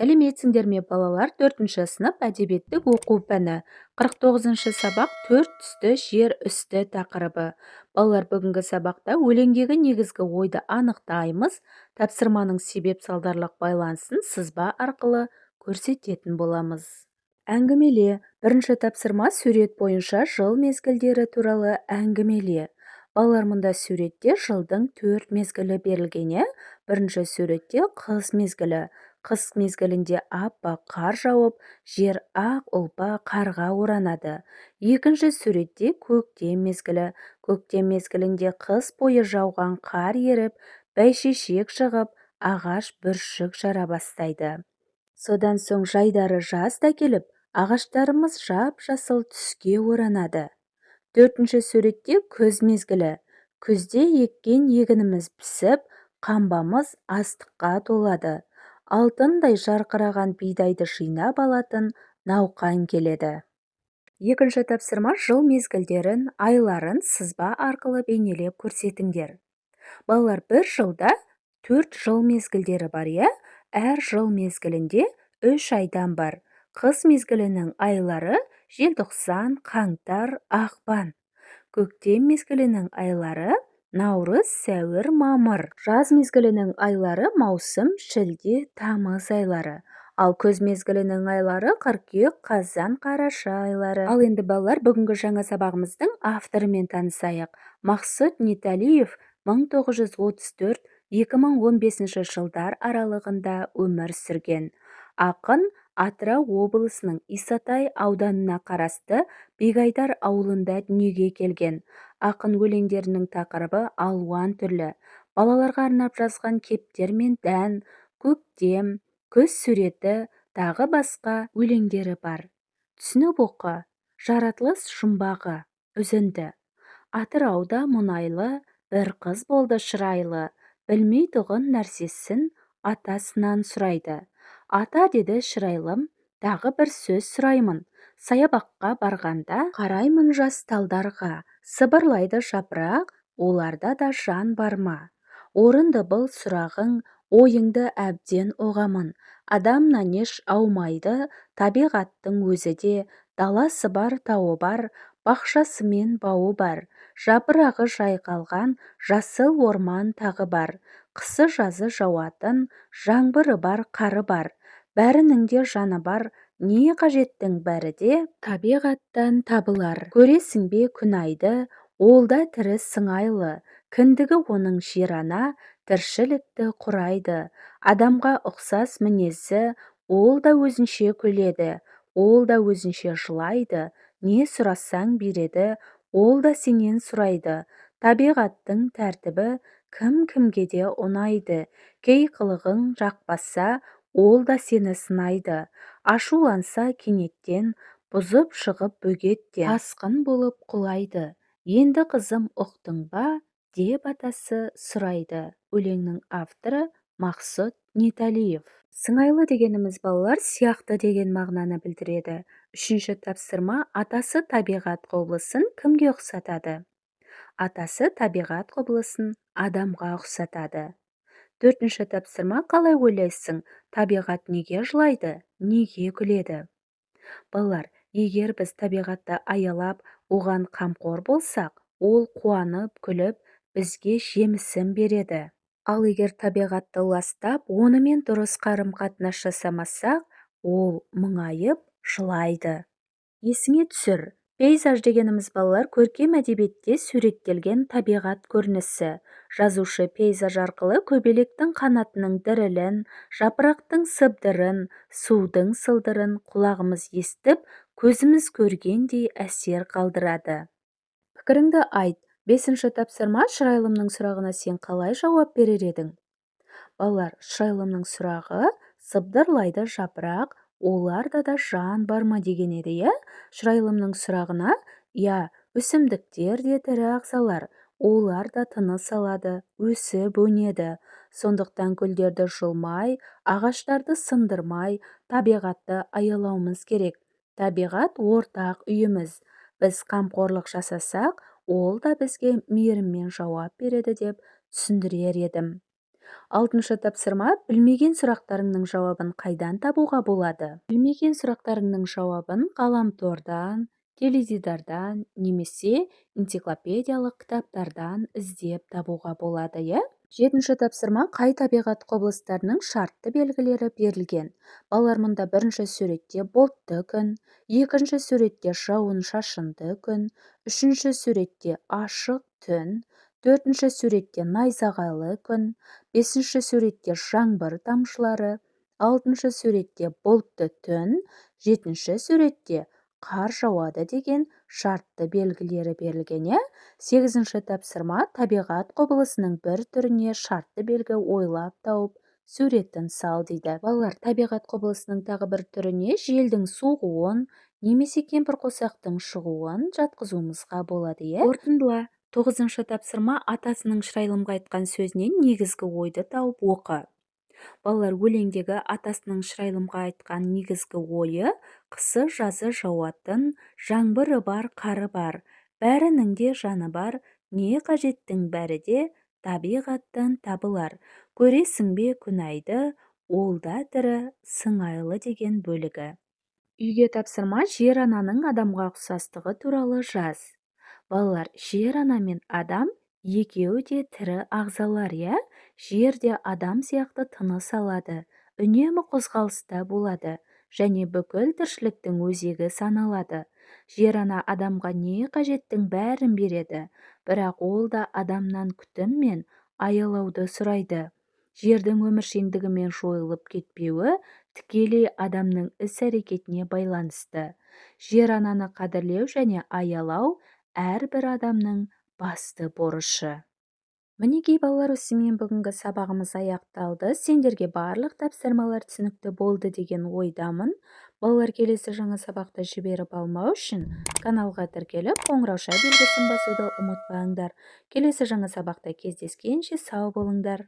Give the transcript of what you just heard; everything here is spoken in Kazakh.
Сәлеметсіңдер ме балалар? 4-ші сынып әдебиеттік оқу пәні. 49-шы сабақ 4 түсті жер үсті тақырыбы. Балалар, бүгінгі сабақта өлеңдегі негізгі ойды анықтаймыз. Тапсырманың себеп-салдарлық байланысын сызба арқылы көрсететін боламыз. Әңгімеле. Бірінші тапсырма сурет бойынша жыл мезгілдері туралы әңгімеле. Балалар, мұнда суретте жылдың 4 мезгілі берілген. Бірінші суретте қыс мезгілі. Қыс мезгілінде аппақ қар жауып, жер ақ ұлпа қарға оранады. Екінші суретте көктем мезгілі. Көктем мезгілінде қыс бойы жауған қар еріп, бәйшешек шығып, ағаш бүршік жара бастайды. Содан соң жайдары жаз да келіп, ағаштарымыз жап-жасыл түске оранады. Төртінші суретте күз мезгілі. Күзде еккен егініміз пісіп, қамбамыз астыққа толады. Алтындай жарқыраған бидайды жинап алатын науқан келеді. Екінші тапсырма жыл мезгілдерін, айларын сызба арқылы бейнелеп көрсетіңдер. Балалар, бір жылда 4 жыл мезгілдері бар, әр жыл мезгілінде 3 айдан бар. Қыс мезгілінің айлары желтоқсан, қаңтар, ақпан. Көктем мезгілінің айлары наурыз, сәуір, мамыр. Жаз мезгілінің айлары маусым, шілде, тамыз айлары. Ал күз мезгілінің айлары қыркүйек, қазан, қараша айлары. Ал енді балалар, бүгінгі жаңа сабағымыздың авторымен танысайық. Мақсұт Неталиев 1934-2015 жылдар аралығында өмір сүрген. Ақын Атырау облысының Исатай ауданына қарасты Бегайдар ауылында дүниеге келген. Ақын өлеңдерінің тақырыбы алуан түрлі. Балаларға арнап жазған Кептер мен дән, көктем, күз суреті, тағы басқа өлеңдері бар. Түсініп оқы. Жаратылыс жұмбағы, үзінді. Атырауда мұнайлы, бір қыз болды шырайлы, білмей тұғын нәрсесін атасынан сұрайды. Ата, деді шырайлым, тағы бір сөз сұраймын. Саябаққа барғанда қараймын жас талдарға, сыбырлайды жапырақ, оларда да жан бар ма? Орынды бұл сұрағың, ойыңды әбден оғамын. Адамнан еш аумайды, табиғаттың өзі де, даласы бар, тауы бар, бақшасы мен бауы бар. Жапырағы жайқалған жасыл орман тағы бар. Қысы жазы жауатын, жаңбыры бар, қары бар. Бәрінің де жаны бар, не қажеттің бәрі де табиғаттан табылар. Көресің бе күн айды, ол да тірі сыңайлы. Кіндігі оның жер ана, тіршілікті құрайды. Адамға ұқсас мінезі, ол да өзінше күледі, ол да өзінше жылайды. Не сұрасаң береді, ол да сенен сұрайды. Табиғаттың тәртібі кім-кімге де ұнайды. Кей қылығың жақпаса, ол да сені сынайды. Ашуланса кенеттен, бұзып шығып бөгеттен, тасқын болып құлайды. Енді қызым ұқтың ба, деп атасы сұрайды. Өлеңнің авторы Мақсұт Неталиев. Сыңайлы дегеніміз балалар сияқты деген мағынаны білдіреді. Үшінші тапсырма, атасы табиғат құбылысын кімге ұқсатады? Атасы табиғат құбылысын адамға ұқсатады. Төртінші тапсырма, қалай ойлайсың, табиғат неге жылайды, неге күледі? Балалар, егер біз табиғатты аялап, оған қамқор болсақ, ол қуанып, күліп, бізге жемісін береді. Ал егер табиғатты ластап, онымен дұрыс қарым-қатынас жасамасақ, ол мұңайып, жылайды. Есіңе түсір. Пейзаж дегеніміз балалар көркем әдебиетте суреттелген табиғат көрінісі. Жазушы пейзаж арқылы көбелектің қанатының дірілін, жапырақтың сыбдырын, судың сылдырын құлағымыз естіп, көзіміз көргендей әсер қалдырады. Пікіріңді айт. Бесінші тапсырма, шырайлымның сұрағына сен қалай жауап берер едің? Балалар, шырайлымның сұрағы сыбдырлайды жапырақ, оларда да жан бар ма деген еді, Шырайлымның сұрағына, өсімдіктер де тірі ағзалар, олар да тыныс алады, өсіп өнеді. Сондықтан гүлдерді жұлмай, ағаштарды сындырмай, табиғатты аялауымыз керек. Табиғат ортақ үйіміз. Біз қамқорлық жасасақ, ол да бізге мейіріммен жауап береді деп түсіндірер едім. Алтыншы тапсырма: білмеген сұрақтарыңның жауабын қайдан табуға болады? Білмеген сұрақтарыңның жауабын ғаламтордан, теледидардан немесе энциклопедиялық кітаптардан іздеп табуға болады, иә? Жетінші тапсырма: қай табиғат құбылыстарының шартты белгілері берілген? Балалар, мұнда бірінші суретте бұлтты күн, екінші суретте жауын-шашынды күн, үшінші суретте ашық түн, төртінші суретте найзағайлы күн, бесінші суретте жаңбыр тамшылары, алтыншы суретте бұлтты түн, жетінші суретте қар жауады деген шартты белгілері берілген, иә? Сегізінші тапсырма: табиғат құбылысының бір түріне шартты белгі ойлап тауып суретін сал дейді. Балалар, табиғат құбылысының тағы бір түріне желдің соғуын немесе кемпірқосақтың шығуын жатқызуымызға болады, иә? Қорытындыла. Тоғызыншы тапсырма: атасының шырайлымға айтқан сөзінен негізгі ойды тауып оқы. Балалар, өлеңдегі атасының шырайлымға айтқан негізгі ойы: қысы жазы жауатын, жаңбыры бар, қары бар, бәрінің де жаны бар, не қажеттің бәрі де табиғаттан табылар. Көресің бе күн айды, ол да тірі, сыңайлы деген бөлігі. Үйге тапсырма: жер ананың адамға ұқсастығы туралы жаз. Балалар, жер ана мен адам екеуі де тірі ағзалар, иә? Жер де адам сияқты тыныс алады, үнемі қозғалыста болады және бүкіл тіршіліктің өзегі саналады. Жер ана адамға не қажеттің бәрін береді, бірақ ол да адамнан күтім мен аялауды сұрайды. Жердің өміршеңдігі мен жойылып кетпеуі тікелей адамның іс-әрекетіне байланысты. Жер ананы қадірлеу және аялау әрбір адамның басты борышы. Мінекей балалар, осымен бүгінгі сабағымыз аяқталды. Сендерге барлық тапсырмалар түсінікті болды деген ойдамын. Балалар, келесі жаңа сабақты жіберіп алмау үшін каналға тіркеліп, қоңырауша белгісін басуды ұмытпаңдар. Келесі жаңа сабақта кездескенше сау болыңдар.